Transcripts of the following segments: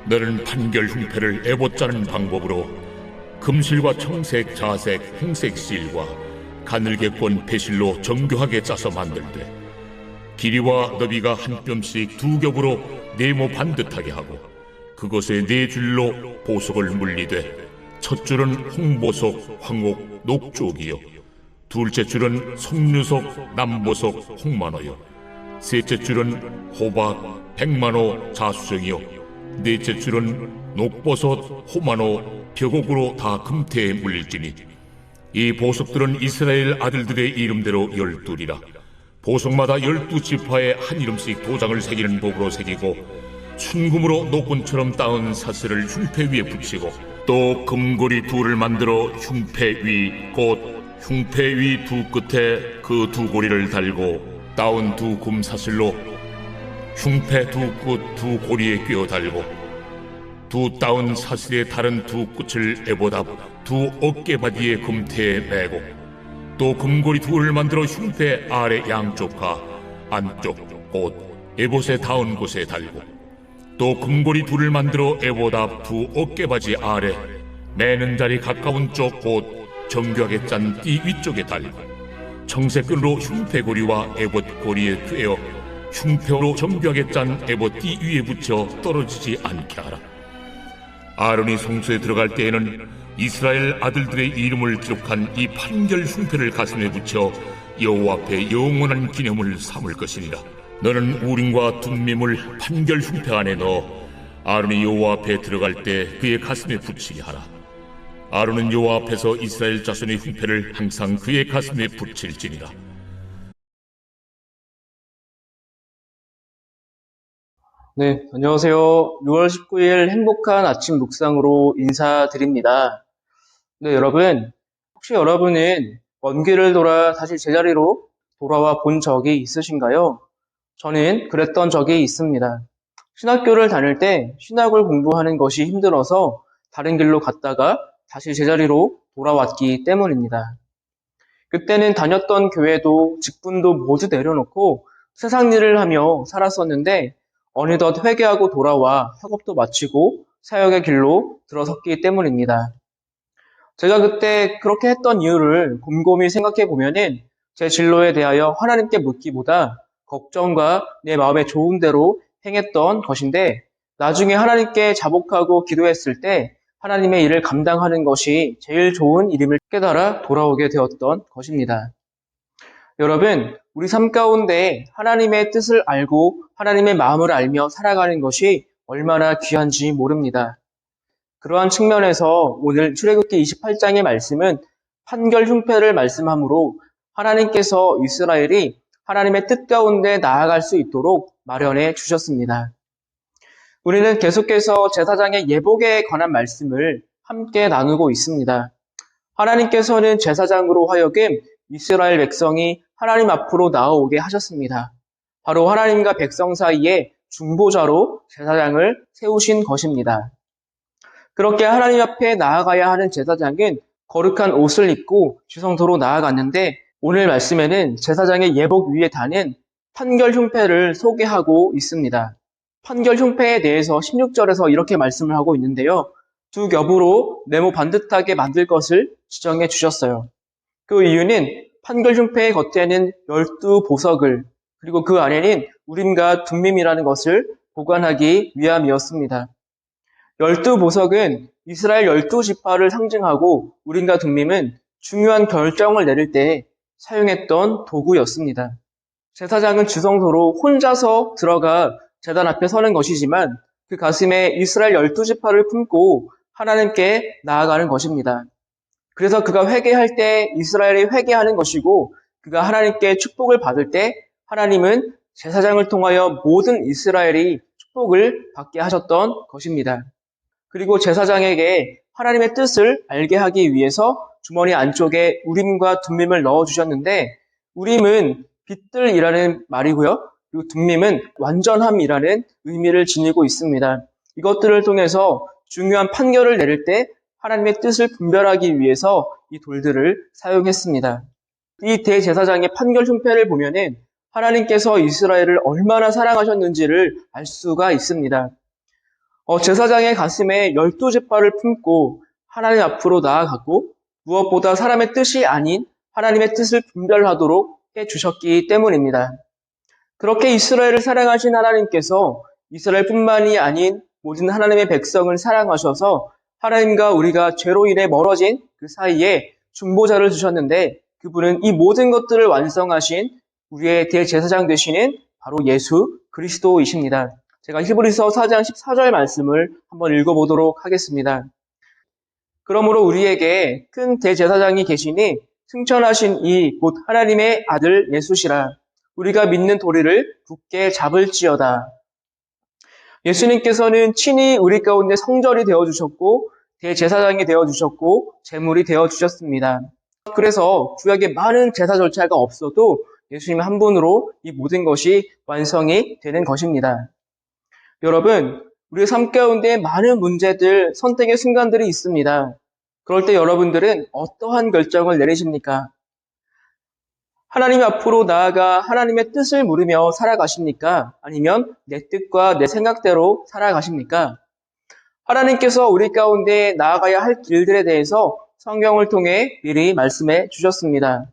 너는 판결 흉패를 에봇 짜는 방법으로 금실과 청색, 자색, 홍색 실과 가늘게 꼰 배실로 정교하게 짜서 만들되 길이와 너비가 한 뼘씩 두 겹으로 네모 반듯하게 하고 그것에 네 줄로 보석을 물리되 첫 줄은 홍보석, 황옥, 녹쪽이요 둘째 줄은 석류석, 남보석, 홍만호요 셋째 줄은 호박, 백만호, 자수정이요 넷째 줄은 녹버섯, 호만호, 벽옥으로 다 금태에 물릴지니 이 보석들은 이스라엘 아들들의 이름대로 12이라 보석마다 12지파에 한 이름씩 도장을 새기는 법으로 새기고 순금으로 노끈처럼 따은 사슬을 흉패 위에 붙이고 또 금고리 둘을 만들어 흉패 위 곧 흉패 위 두 끝에 그 두 고리를 달고 따은 두 금사슬로 흉패 두 끝 두 고리에 꿰어 달고 두 따은 사슬의 다른 두 끝을 에봇 앞 두 어깨바디의 금태에 매고 또 금고리 둘을 만들어 흉패 아래 양쪽과 안쪽 곧 에봇에 닿은 곳에 달고 또 금고리 둘을 만들어 에봇 앞 두 어깨바지 아래 매는 자리 가까운 쪽 곧 정교하게 짠 띠 위쪽에 달고 청색끈으로 흉패고리와 에봇 고리에 꿰어 흉패로 정교하게 짠 에봇 띠 위에 붙여 떨어지지 않게 하라. 아론이 성소에 들어갈 때에는 이스라엘 아들들의 이름을 기록한 이 판결 흉패를 가슴에 붙여 여호와 앞에 영원한 기념을 삼을 것이니라. 너는 우림과 둠밈을 판결 흉패 안에 넣어 아론이 여호와 앞에 들어갈 때 그의 가슴에 붙이게 하라. 아론은 여호와 앞에서 이스라엘 자손의 흉패를 항상 그의 가슴에 붙일지니라. 네, 안녕하세요. 6월 19일 행복한 아침 묵상으로 인사드립니다. 네, 여러분. 혹시 여러분은 먼 길을 돌아 다시 제자리로 돌아와 본 적이 있으신가요? 저는 그랬던 적이 있습니다. 신학교를 다닐 때 신학을 공부하는 것이 힘들어서 다른 길로 갔다가 다시 제자리로 돌아왔기 때문입니다. 그때는 다녔던 교회도 직분도 모두 내려놓고 세상 일을 하며 살았었는데 어느덧 회개하고 돌아와 학업도 마치고 사역의 길로 들어섰기 때문입니다. 제가 그때 그렇게 했던 이유를 곰곰이 생각해 보면은 제 진로에 대하여 하나님께 묻기보다 걱정과 내 마음에 좋은 대로 행했던 것인데 나중에 하나님께 자복하고 기도했을 때 하나님의 일을 감당하는 것이 제일 좋은 일임을 깨달아 돌아오게 되었던 것입니다. 여러분, 우리 삶 가운데 하나님의 뜻을 알고 하나님의 마음을 알며 살아가는 것이 얼마나 귀한지 모릅니다. 그러한 측면에서 오늘 출애굽기 28장의 말씀은 판결 흉패를 말씀하므로 하나님께서 이스라엘이 하나님의 뜻 가운데 나아갈 수 있도록 마련해 주셨습니다. 우리는 계속해서 제사장의 예복에 관한 말씀을 함께 나누고 있습니다. 하나님께서는 제사장으로 하여금 이스라엘 백성이 하나님 앞으로 나아오게 하셨습니다. 바로 하나님과 백성 사이에 중보자로 제사장을 세우신 것입니다. 그렇게 하나님 앞에 나아가야 하는 제사장은 거룩한 옷을 입고 지성소로 나아갔는데 오늘 말씀에는 제사장의 예복 위에 다는 판결 흉패를 소개하고 있습니다. 판결 흉패에 대해서 16절에서 이렇게 말씀을 하고 있는데요. 두 겹으로 네모 반듯하게 만들 것을 지정해 주셨어요. 그 이유는 판결 흉패의 겉에는 12보석을 그리고 그 안에는 우림과 둠밈이라는 것을 보관하기 위함이었습니다. 12보석은 이스라엘 12지파를 상징하고 우림과 둠밈은 중요한 결정을 내릴 때 사용했던 도구였습니다. 제사장은 지성소로 혼자서 들어가 제단 앞에 서는 것이지만 그 가슴에 이스라엘 12지파를 품고 하나님께 나아가는 것입니다. 그래서 그가 회개할 때 이스라엘이 회개하는 것이고 그가 하나님께 축복을 받을 때 하나님은 제사장을 통하여 모든 이스라엘이 축복을 받게 하셨던 것입니다. 그리고 제사장에게 하나님의 뜻을 알게 하기 위해서 주머니 안쪽에 우림과 둠밈을 넣어주셨는데 우림은 빗들이라는 말이고요. 그리고 둠밈은 완전함이라는 의미를 지니고 있습니다. 이것들을 통해서 중요한 판결을 내릴 때 하나님의 뜻을 분별하기 위해서 이 돌들을 사용했습니다. 이 대제사장의 판결 흉패를 보면은 하나님께서 이스라엘을 얼마나 사랑하셨는지를 알 수가 있습니다. 제사장의 가슴에 12지파를 품고 하나님 앞으로 나아갔고 무엇보다 사람의 뜻이 아닌 하나님의 뜻을 분별하도록 해주셨기 때문입니다. 그렇게 이스라엘을 사랑하신 하나님께서 이스라엘뿐만이 아닌 모든 하나님의 백성을 사랑하셔서 하나님과 우리가 죄로 인해 멀어진 그 사이에 중보자를 주셨는데 그분은 이 모든 것들을 완성하신 우리의 대제사장 되시는 바로 예수 그리스도이십니다. 제가 히브리서 4장 14절 말씀을 한번 읽어보도록 하겠습니다. 그러므로 우리에게 큰 대제사장이 계시니 승천하신 이 곧 하나님의 아들 예수시라. 우리가 믿는 도리를 굳게 잡을지어다. 예수님께서는 친히 우리 가운데 성전이 되어주셨고 대제사장이 되어주셨고 제물이 되어주셨습니다. 그래서 구약에 많은 제사 절차가 없어도 예수님 한 분으로 이 모든 것이 완성이 되는 것입니다. 여러분, 우리의 삶 가운데 많은 문제들, 선택의 순간들이 있습니다. 그럴 때 여러분들은 어떠한 결정을 내리십니까? 하나님 앞으로 나아가 하나님의 뜻을 물으며 살아가십니까? 아니면 내 뜻과 내 생각대로 살아가십니까? 하나님께서 우리 가운데 나아가야 할 길들에 대해서 성경을 통해 미리 말씀해 주셨습니다.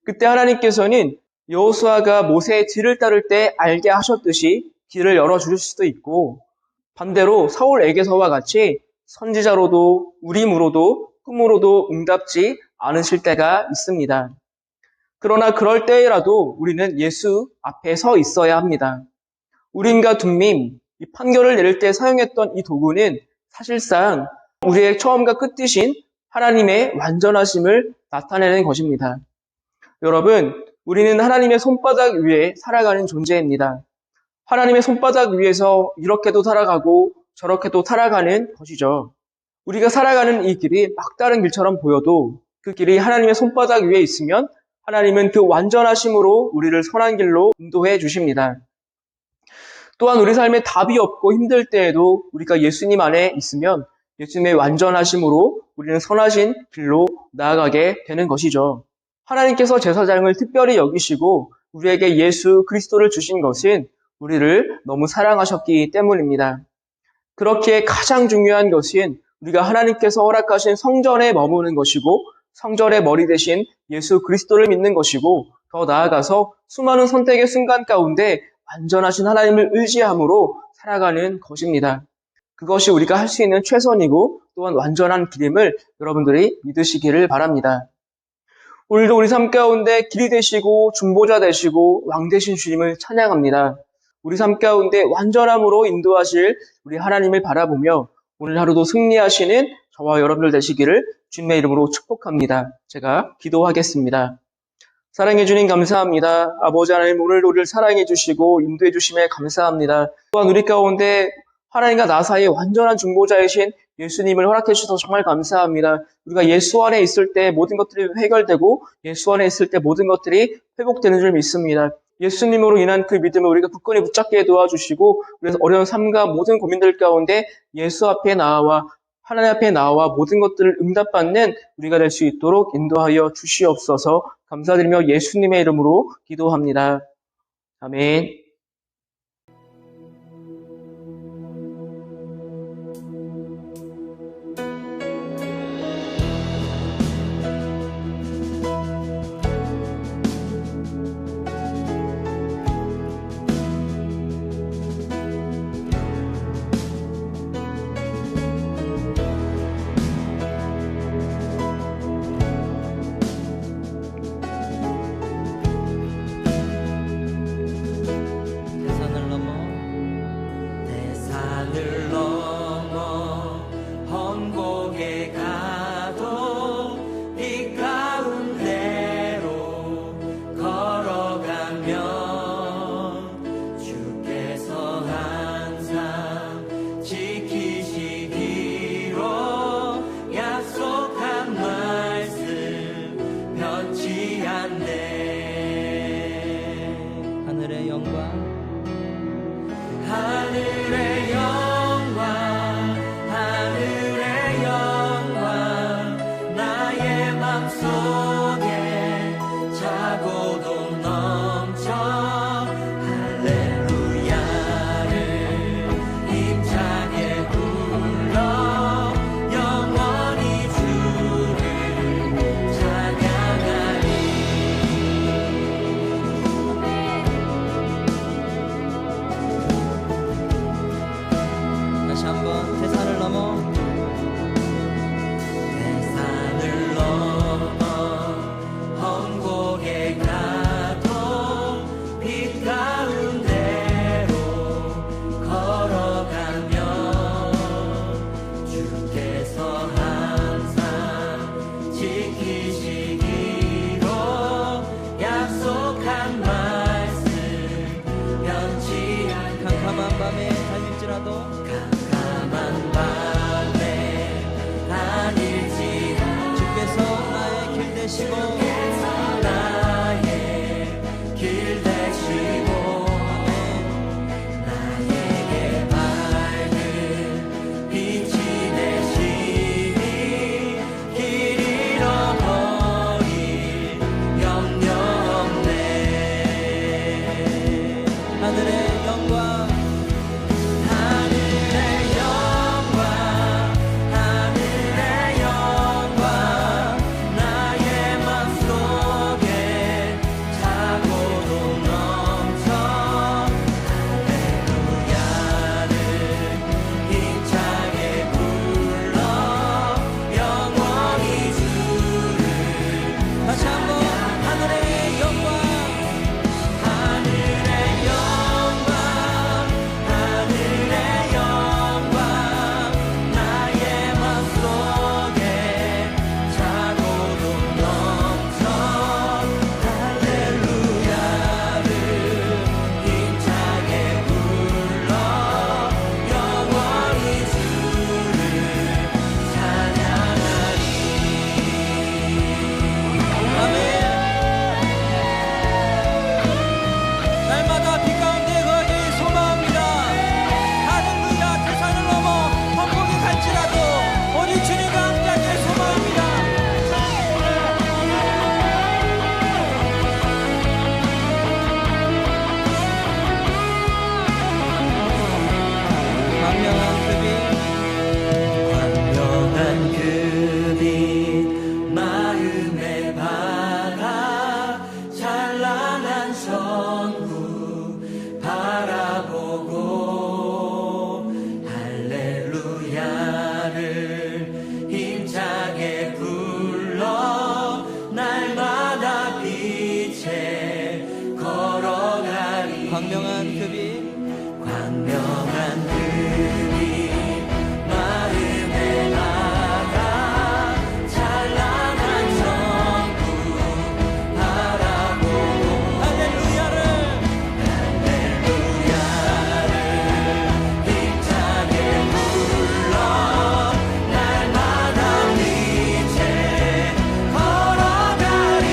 그때 하나님께서는 여호수아가 모세의 뒤를 따를 때 알게 하셨듯이 길을 열어주실 수도 있고 반대로 사울에게서와 같이 선지자로도 우림으로도 꿈으로도 응답지 않으실 때가 있습니다. 그러나 그럴 때라도 우리는 예수 앞에 서 있어야 합니다. 우림과 둠밈, 이 판결을 내릴 때 사용했던 이 도구는 사실상 우리의 처음과 끝이신 하나님의 완전하심을 나타내는 것입니다. 여러분, 우리는 하나님의 손바닥 위에 살아가는 존재입니다. 하나님의 손바닥 위에서 이렇게도 살아가고 저렇게도 살아가는 것이죠. 우리가 살아가는 이 길이 막다른 길처럼 보여도 그 길이 하나님의 손바닥 위에 있으면 하나님은 그 완전하심으로 우리를 선한 길로 인도해 주십니다. 또한 우리 삶에 답이 없고 힘들 때에도 우리가 예수님 안에 있으면 예수님의 완전하심으로 우리는 선하신 길로 나아가게 되는 것이죠. 하나님께서 제사장을 특별히 여기시고 우리에게 예수 그리스도를 주신 것은 우리를 너무 사랑하셨기 때문입니다. 그렇기에 가장 중요한 것은 우리가 하나님께서 허락하신 성전에 머무는 것이고 성전의 머리 대신 예수 그리스도를 믿는 것이고 더 나아가서 수많은 선택의 순간 가운데 완전하신 하나님을 의지함으로 살아가는 것입니다. 그것이 우리가 할 수 있는 최선이고 또한 완전한 길임을 여러분들이 믿으시기를 바랍니다. 오늘도 우리 삶 가운데 길이 되시고 중보자 되시고 왕 되신 주님을 찬양합니다. 우리 삶 가운데 완전함으로 인도하실 우리 하나님을 바라보며 오늘 하루도 승리하시는 저와 여러분들 되시기를 주님의 이름으로 축복합니다. 제가 기도하겠습니다. 사랑해 주님 감사합니다. 아버지 하나님 오늘도 우리를 사랑해 주시고 인도해 주심에 감사합니다. 또한 우리 가운데 하나님과 나 사이에 완전한 중보자이신 예수님을 허락해 주셔서 정말 감사합니다. 우리가 예수 안에 있을 때 모든 것들이 해결되고 예수 안에 있을 때 모든 것들이 회복되는 줄 믿습니다. 예수님으로 인한 그 믿음을 우리가 굳건히 붙잡게 도와주시고 그래서 어려운 삶과 모든 고민들 가운데 예수 앞에 나와 하나님 앞에 나와 모든 것들을 응답받는 우리가 될 수 있도록 인도하여 주시옵소서. 감사드리며 예수님의 이름으로 기도합니다. 아멘. 하늘의 영광 하늘의 영광 나의 맘속에 자고도 넘쳐 할렐루야를 힘차게 불러 영원히 주를 찬양하리. 다시 한번 대산을 넘어 대산을 넘어 험곡에 가도 빛 가운데로 걸어가며 주께서 항상 지키시기로 약속한 말씀 변치 않게 캄캄한 밤에 다닐지라도 주께서 나의 길 되시고 나에게 밝은 빛이 되시니 길 잃어버릴 염려 없네. 하늘의 영광 하늘의 영광 하늘의 영광 나의 맘속에 자고도 넘쳐 할렐루야를 힘차게 불러 영원히 주를 다시 한번 하늘의 영광 하늘의 영광 하늘의 영광 나의 맘속에 자고도 넘쳐 할렐루야를 힘차게 불러 영원히 주를 찬양하리. 아멘. 날마다 빛 가운데 거하기 소망합니다. 할렐루야. 대산을 넘어 험곡에 갈지라도 오직 주님과 함께하길 소망합니다. 광명한 그 빛 마음의 바다 찬란한 천국 바라보고 할렐루야를 힘차게 불러 날마다 빛에 걸어가리. 광명한 그 빛 마음의 바다 찬란한 천국 바라보고 할렐루야를 힘차게 불러 날마다 빛에 걸어가리.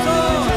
주옵소서.